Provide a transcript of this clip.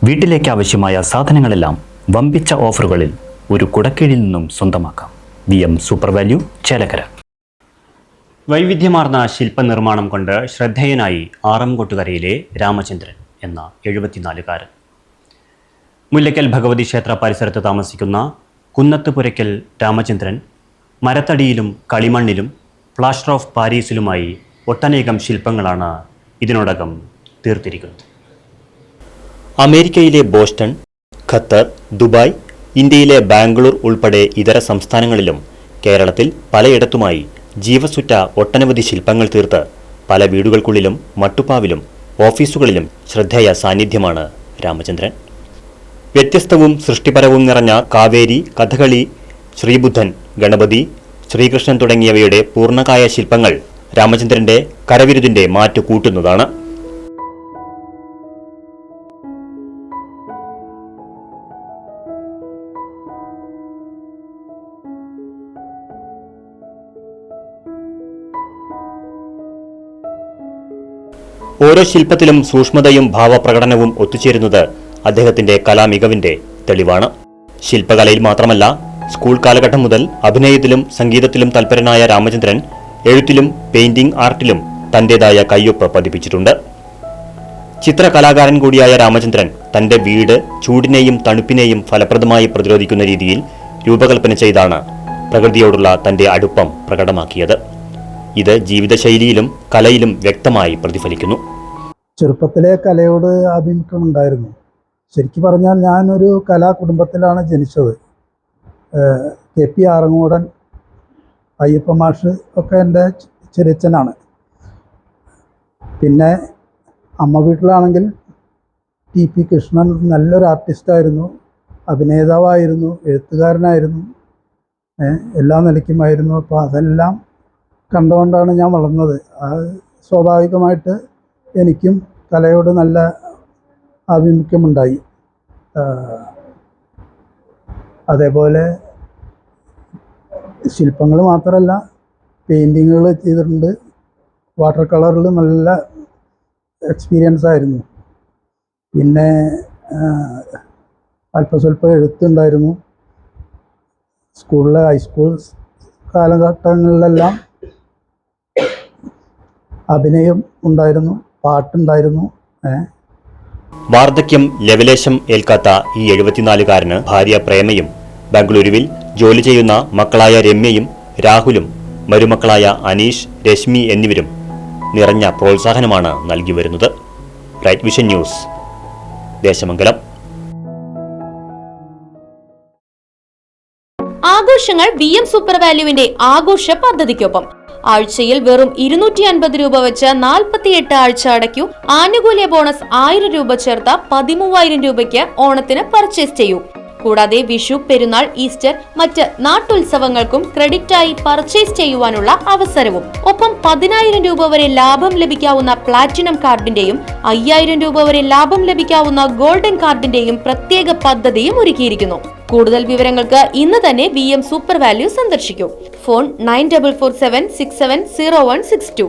വീട്ടിലേക്ക് ആവശ്യമായ സാധനങ്ങളെല്ലാം വമ്പിച്ച ഓഫറുകളിൽ ഒരു കുടക്കീഴിൽ നിന്നും സ്വന്തമാക്കാം. VM super value, Chelakkara. വൈവിധ്യമാർന്ന ശില്പനിർമ്മാണം കൊണ്ട് ശ്രദ്ധേയനായി ആറംകോട്ടുകരയിലെ രാമചന്ദ്രൻ എന്ന 74-കാരൻ. മുല്ലയ്ക്കൽ ഭഗവതി ക്ഷേത്ര പരിസരത്ത് താമസിക്കുന്ന കുന്നത്ത് പുരയ്ക്കൽ രാമചന്ദ്രൻ മരത്തടിയിലും കളിമണ്ണിലും പ്ലാസ്റ്റർ ഓഫ് പാരീസിലുമായി ഒട്ടനേകം ശില്പങ്ങളാണ് ഇതിനോടകം തീർത്തിരിക്കുന്നത്. അമേരിക്കയിലെ ബോസ്റ്റൺ, ഖത്തർ, ദുബായ്, ഇന്ത്യയിലെ ബാംഗ്ലൂർ ഉൾപ്പെടെ ഇതര സംസ്ഥാനങ്ങളിലും കേരളത്തിൽ പലയിടത്തുമായി ജീവസുറ്റ ഒട്ടനവധി ശില്പങ്ങൾ തീർത്ത് പല വീടുകൾക്കുള്ളിലും മട്ടുപ്പാവിലും ഓഫീസുകളിലും ശ്രദ്ധേയ സാന്നിധ്യമാണ് രാമചന്ദ്രൻ. വ്യത്യസ്തവും സൃഷ്ടിപരവും നിറഞ്ഞ കാവേരി, കഥകളി, ശ്രീബുദ്ധൻ, ഗണപതി, ശ്രീകൃഷ്ണൻ തുടങ്ങിയവയുടെ പൂർണ്ണകായ ശില്പങ്ങൾ രാമചന്ദ്രന്റെ കരവിരുതിന്റെ മാറ്റു കൂട്ടുന്നതാണ്. ഓരോ ശില്പത്തിലും സൂക്ഷ്മതയും ഭാവപ്രകടനവും ഒത്തുചേരുന്നത് അദ്ദേഹത്തിന്റെ കലാമികവിന്റെ തെളിവാണ്. ശില്പകലയിൽ മാത്രമല്ല, സ്കൂൾ കാലഘട്ടം മുതൽ അഭിനയത്തിലും സംഗീതത്തിലും തൽപരനായ രാമചന്ദ്രൻ എഴുത്തിലും പെയിന്റിംഗ് ആർട്ടിലും തന്റേതായ കയ്യൊപ്പ് പതിപ്പിച്ചിട്ടുണ്ട്. ചിത്രകലാകാരൻ കൂടിയായ രാമചന്ദ്രൻ തന്റെ വീട് ചൂടിനെയും തണുപ്പിനെയും ഫലപ്രദമായി പ്രതിരോധിക്കുന്ന രീതിയിൽ രൂപകൽപ്പന ചെയ്താണ് പ്രകൃതിയോടുള്ള തന്റെ അടുപ്പം പ്രകടമാക്കിയത്. ഇത് ജീവിതശൈലിയിലും കലയിലും വ്യക്തമായി പ്രതിഫലിക്കുന്നു. ചെറുപ്പത്തിലെ കലയോട് ആഭിമുഖ്യമുണ്ടായിരുന്നു. ശരിക്കും പറഞ്ഞാൽ ഞാനൊരു കലാ കുടുംബത്തിലാണ് ജനിച്ചത്. KP ആറങ്ങോടൻ, അയ്യപ്പ മാഷ് ഒക്കെ എൻ്റെ ചെറിയച്ഛനാണ്. പിന്നെ അമ്മ വീട്ടിലാണെങ്കിൽ TP കൃഷ്ണൻ നല്ലൊരു ആർട്ടിസ്റ്റായിരുന്നു, അഭിനേതാവായിരുന്നു, എഴുത്തുകാരനായിരുന്നു, എല്ലാ നിലയ്ക്കുമായിരുന്നു. അപ്പോൾ അതെല്ലാം കണ്ടുകൊണ്ടാണ് ഞാൻ വളർന്നത്. സ്വാഭാവികമായിട്ട് എനിക്കും കലയോട് നല്ല ആഭിമുഖ്യമുണ്ടായി. അതേപോലെ ശില്പങ്ങൾ മാത്രമല്ല, പെയിൻറ്റിങ്ങുകൾ ചെയ്തിട്ടുണ്ട്. വാട്ടർ കളറിൽ നല്ല എക്സ്പീരിയൻസ് ആയിരുന്നു. പിന്നെ അല്പസ്വല്പം എഴുത്തുണ്ടായിരുന്നു. സ്കൂളിലെ ഹൈസ്കൂൾ കാലഘട്ടങ്ങളിലെല്ലാം അഭിനയം ഉണ്ടായിരുന്നു, പാട്ടുണ്ടായിരുന്നു. വാർദ്ധക്യം ലവലേശം ഏൽക്കാത്ത ഈ 74-കാരന് ഭാര്യ പ്രേമയും ബാംഗ്ലൂരുവിൽ ജോലി ചെയ്യുന്ന മക്കളായ രമ്യയും രാഹുലും മരുമക്കളായ അനീഷ്, രശ്മി എന്നിവരും നിറഞ്ഞ പ്രോത്സാഹനമാണ് നൽകി വരുന്നത്. Right vision news, Desamangalam. ആഘോഷങ്ങൾ VM സൂപ്പർ വാല്യൂവിന്റെ ആഘോഷ പദ്ധതിക്കൊപ്പം ആഴ്ചയിൽ വെറും 250 രൂപ വെച്ച് 48 ആഴ്ച അടയ്ക്കൂ. ആനുകൂല്യ ബോണസ് 1000 രൂപ ചേർത്ത 13,000 രൂപയ്ക്ക് ഓണത്തിന് പർച്ചേസ് ചെയ്യൂ. കൂടാതെ വിഷു, പെരുന്നാൾ, ഈസ്റ്റർ, മറ്റ് നാട്ടുത്സവങ്ങൾക്കും ക്രെഡിറ്റായി പർച്ചേസ് ചെയ്യുവാനുള്ള അവസരവും. ഒപ്പം 10,000 രൂപ വരെ ലാഭം ലഭിക്കാവുന്ന പ്ലാറ്റിനം കാർഡിന്റെയും 5,000 രൂപ വരെ ലാഭം ലഭിക്കാവുന്ന ഗോൾഡൻ കാർഡിന്റെയും പ്രത്യേക പദ്ധതിയും ഒരുക്കിയിരിക്കുന്നു. കൂടുതൽ വിവരങ്ങൾക്ക് ഇന്ന് തന്നെ VM സൂപ്പർ വാല്യൂ സന്ദർശിക്കൂ. ഫോൺ 9447670162.